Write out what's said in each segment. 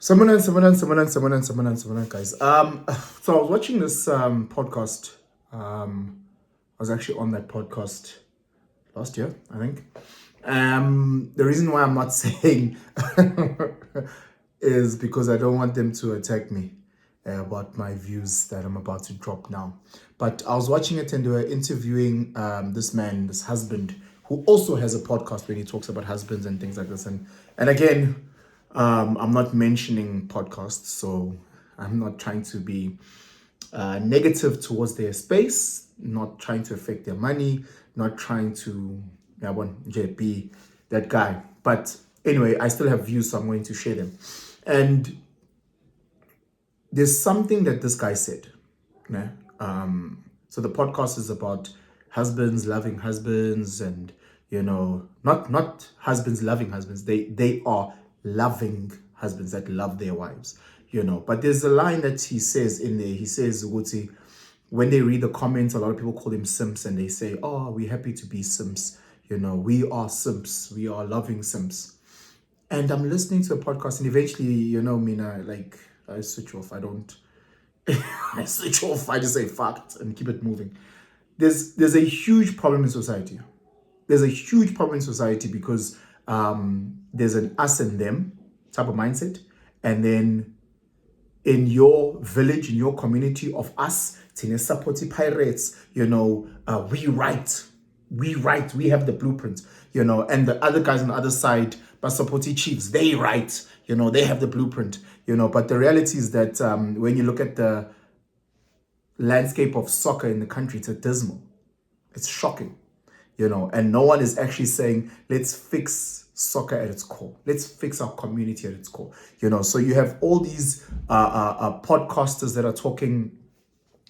Someone, guys. So I was watching this podcast. I was actually on that podcast last year, I think. The reason why I'm not saying is because I don't want them to attack me about my views that I'm about to drop now. But I was watching it and they were interviewing this man, this husband, who also has a podcast where he talks about husbands and things like this. And again, I'm not mentioning podcasts, so I'm not trying to be negative towards their space, not trying to affect their money, not trying to be that guy. But anyway, I still have views, so I'm going to share them. And there's something that this guy said. Yeah? So the podcast is about husbands loving husbands, and not husbands loving husbands. They are loving husbands that love their wives. But there's a line that he says in there. He says, Uguti, when they read the comments, a lot of people call him simps, and they say, "Oh, we're happy to be simps. We are simps. We are loving simps." And I'm listening to a podcast, and eventually, Mina, like, I switch off. I don't. I switch off. I just say fuck and keep it moving. There's a huge problem in society. There's a huge problem in society because there's an us and them type of mindset, and then in your village, in your community of us, Supporty Pirates, we write, we have the blueprint, and the other guys on the other side, Basapoti Chiefs, they write, they have the blueprint, but the reality is that when you look at the landscape of soccer in the country, it's dismal. It's shocking, and no one is actually saying, let's fix soccer at its core. Let's fix our community at its core. So you have all these podcasters that are talking.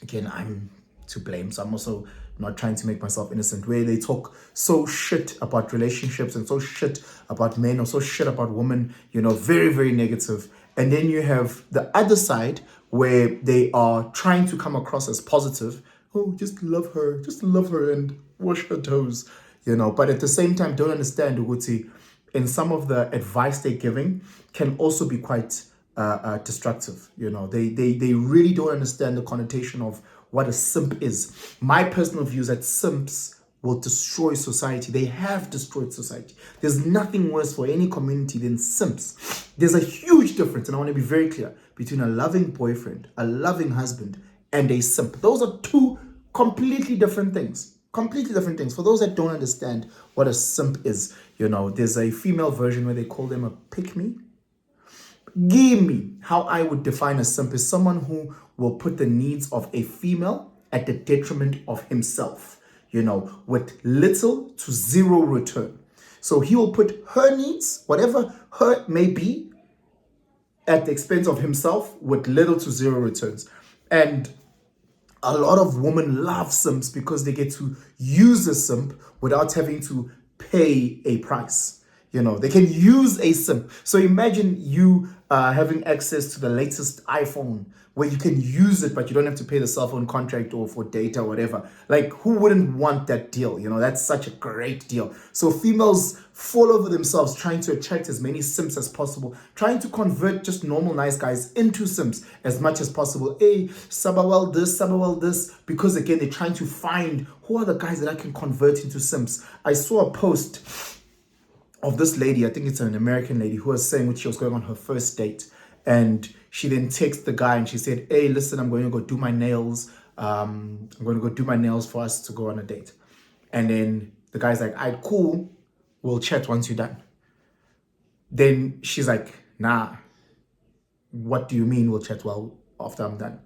Again, I'm to blame, so I'm also not trying to make myself innocent, where they talk so shit about relationships and so shit about men or so shit about women, very, very negative. And then you have the other side where they are trying to come across as positive. Oh, just love her and wash her toes, but at the same time, don't understand, Uguti, in some of the advice they're giving can also be quite destructive. They really don't understand the connotation of what a simp is. My personal view is that simps will destroy society. They have destroyed society. There's nothing worse for any community than simps. There's a huge difference, and I want to be very clear, between a loving boyfriend, a loving husband, and a simp. Those are two completely different things. Completely different things. For those that don't understand what a simp is, there's a female version where they call them a pick-me. Give me how I would define a simp is someone who will put the needs of a female at the detriment of himself, with little to zero return. So he will put her needs, whatever her may be, at the expense of himself with little to zero returns. And a lot of women love simps because they get to use a simp without having to pay a price. They can use a simp. So imagine you having access to the latest iPhone where you can use it, but you don't have to pay the cell phone contract or for data or whatever. Like, who wouldn't want that deal? That's such a great deal. So females fall over themselves trying to attract as many simps as possible, trying to convert just normal nice guys into simps as much as possible. Hey, Sabawell this, because again, they're trying to find who are the guys that I can convert into simps. I saw a post of this lady, I think it's an American lady, who was saying when she was going on her first date, and she then texted the guy and she said, hey, listen, I'm going to go do my nails. I'm going to go do my nails for us to go on a date. And then the guy's like, all right, cool. We'll chat once you're done. Then she's like, nah, what do you mean we'll chat well after I'm done?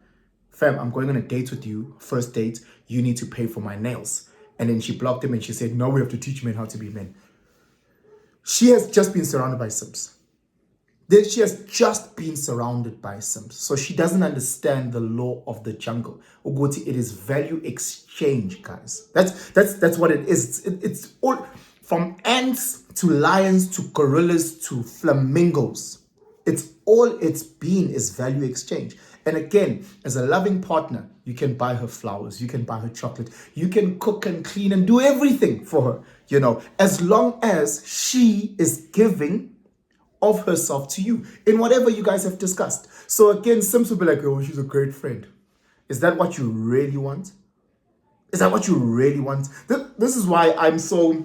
Fam, I'm going on a date with you, first date, you need to pay for my nails. And then she blocked him and she said, no, we have to teach men how to be men. She has just been surrounded by simps. She has just been surrounded by simps. So she doesn't understand the law of the jungle. Uguti, it is value exchange, guys. That's what it is. It's all from ants to lions to gorillas to flamingos. It's been is value exchange. And again, as a loving partner, you can buy her flowers, you can buy her chocolate, you can cook and clean and do everything for her, as long as she is giving of herself to you in whatever you guys have discussed. So again, Simps will be like, oh, she's a great friend. Is that what you really want? Is that what you really want? This is why I'm so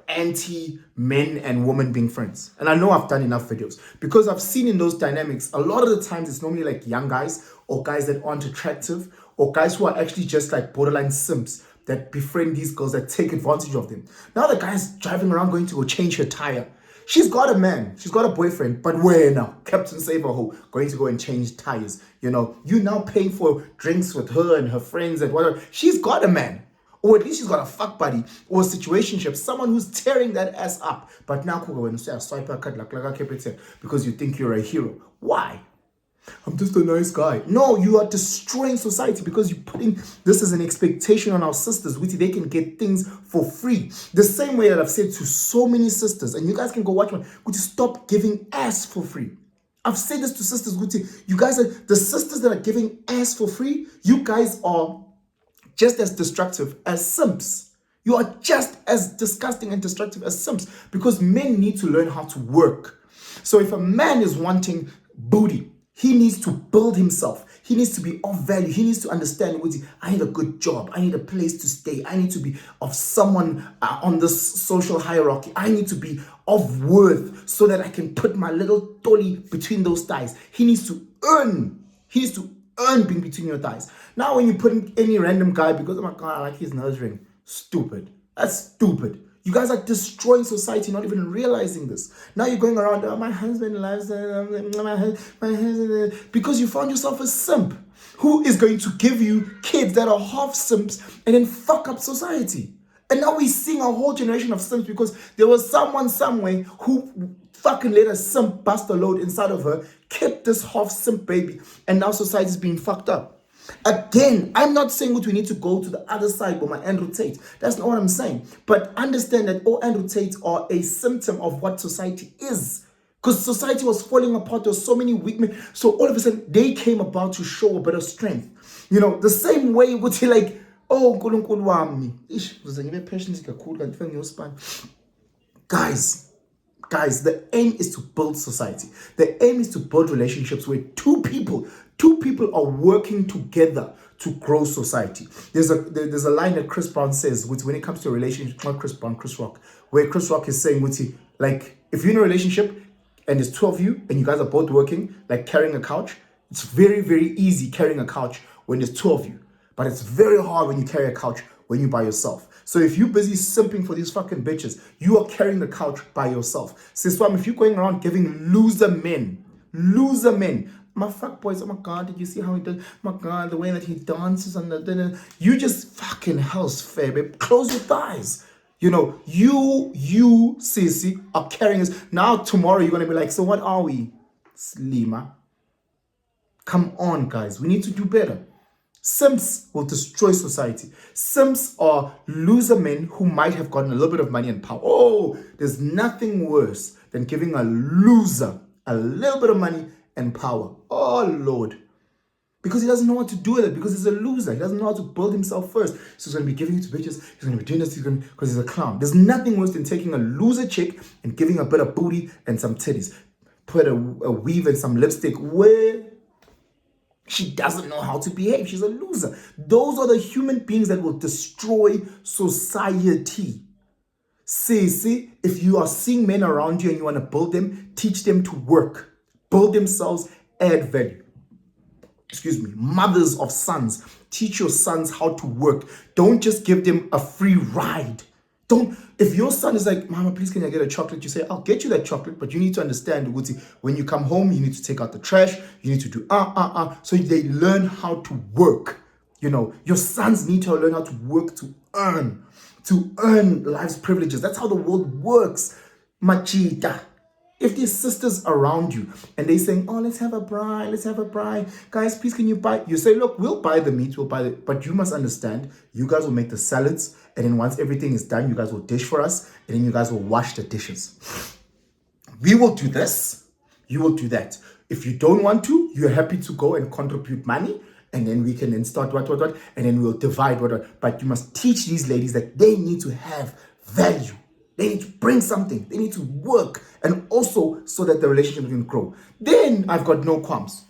anti men and women being friends. And I know I've done enough videos because I've seen in those dynamics, a lot of the times it's normally like young guys or guys that aren't attractive or guys who are actually just like borderline simps that befriend these girls that take advantage of them. Now the guy's driving around going to go change her tire. She's got a man, she's got a boyfriend, but where now? Captain Save-A-Ho, going to go and change tires. You know, you now paying for drinks with her and her friends and whatever. She's got a man. Or at least she's got a fuck buddy or a situationship, someone who's tearing that ass up. But now when you say a swiper cut because you think you're a hero. Why? I'm just a nice guy. No, you are destroying society because you're putting this as an expectation on our sisters, which they can get things for free. The same way that I've said to so many sisters, and you guys can go watch one, would you stop giving ass for free? I've said this to sisters, you guys are the sisters that are giving ass for free. You guys are just as destructive as simps. You are just as disgusting and destructive as simps because men need to learn how to work. So if a man is wanting booty, he needs to build himself. He needs to be of value. He needs to understand, I need a good job. I need a place to stay. I need to be of someone on this social hierarchy. I need to be of worth so that I can put my little dolly between those thighs. He needs to earn. He needs to earn being between your thighs. Now when you put in any random guy because, oh my God, I like his nose ring. Stupid. That's stupid. You guys are destroying society, not even realizing this. Now you're going around, oh, my husband loves my husband, because you found yourself a simp who is going to give you kids that are half simps and then fuck up society. And now we're seeing a whole generation of simps because there was someone somewhere who fucking let a simp bust a load inside of her, kept this half simp baby, and now society's being fucked up. Again, I'm not saying we need to go to the other side with my Andrew Tate. That's not what I'm saying. But understand that all Andrew Tates are a symptom of what society is. Because society was falling apart. There were so many weak men. So all of a sudden, they came about to show a bit of strength. You know, the same way would you like, oh, nkulunkulu wami. Guys, the aim is to build society. The aim is to build relationships where two people are working together to grow society. There's a line that Chris Brown says, which when it comes to a relationship, not Chris Brown, Chris Rock, where Chris Rock is saying, like, if you're in a relationship and there's two of you and you guys are both working, like carrying a couch, it's very, very easy carrying a couch when there's two of you. But it's very hard when you carry a couch when you're by yourself. So if you're busy simping for these fucking bitches, you are carrying the couch by yourself. Siswam, if you're going around giving loser men, my fuck boys, oh my God, did you see how he does? Oh my God, the way that he dances and you just fucking hell's fair, babe. Close your thighs. You know, you, Sissy, are carrying us. Now tomorrow you're going to be like, so what are we? Slima. Come on, guys. We need to do better. Simps will destroy society. Simps are loser men who might have gotten a little bit of money and power. Oh, there's nothing worse than giving a loser a little bit of money and power. Oh, Lord. Because he doesn't know what to do with it, because he's a loser. He doesn't know how to build himself first. So he's going to be giving it to bitches. He's going to be doing this because he's a clown. There's nothing worse than taking a loser chick and giving a bit of booty and some titties. Put a weave and some lipstick where she doesn't know how to behave. She's a loser. Those are the human beings that will destroy society. See, if you are seeing men around you and you want to build them, teach them to work. Build themselves, add value. Excuse me. Mothers of sons, teach your sons how to work. Don't just give them a free ride. If your son is like, Mama, please can I get a chocolate? You say, I'll get you that chocolate, but you need to understand, when you come home, you need to take out the trash. You need to do so they learn how to work. You know, your sons need to learn how to work to earn life's privileges. That's how the world works. Machita. If there's sisters around you and they saying, oh, let's have a braai. Guys, please, can you buy? You say, look, we'll buy the meat, but you must understand, you guys will make the salads. And then once everything is done, you guys will dish for us. And then you guys will wash the dishes. We will do this. You will do that. If you don't want to, you're happy to go and contribute money. And then we can then start what. And then we'll divide what. But you must teach these ladies that they need to have value. They need to bring something. They need to work. And also so that the relationship can grow. Then I've got no qualms.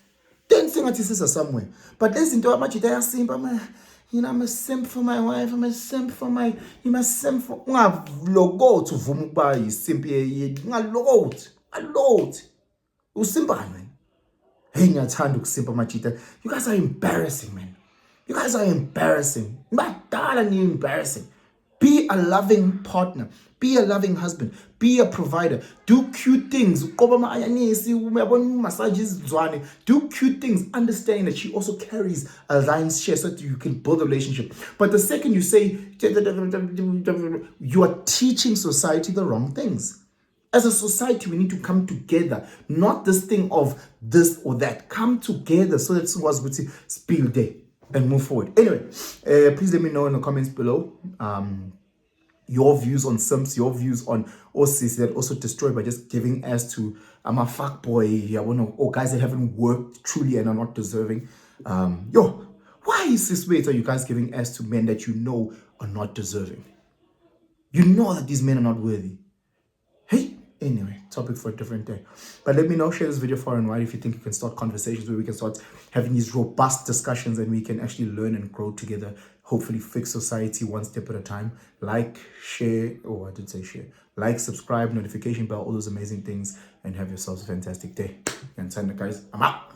Then singathi sister somewhere. But listen to much they are simp. I'm a simp for my wife. I'm a simp for my. You must simp for. Logo to vumuba is simp. Load. Usimba man. Hey, ngiyathanda ukusimpa machita. You guys are embarrassing, man. You guys are embarrassing. Badala ni embarrassing. Be a loving partner. Be a loving husband. Be a provider. Do cute things. Do cute things. Understanding that she also carries a lion's share so that you can build a relationship. But the second you say, you are teaching society the wrong things. As a society, we need to come together. Not this thing of this or that. Come together so that it was with spill day and move forward. Anyway, please let me know in the comments below your views on simps, your views on OCs that also destroyed by just giving ass to I'm a fuck boy, or guys that haven't worked truly and are not deserving. Why is this way? Are you guys giving ass to men that you know are not deserving? You know that these men are not worthy. Hey, anyway, topic for a different day. But let me know, share this video far and wide if you think you can start conversations where we can start having these robust discussions and we can actually learn and grow together. Hopefully fix society one step at a time. Like, share, I did say share. Like, subscribe, notification bell, all those amazing things, and have yourselves a fantastic day. And guys, I'm out.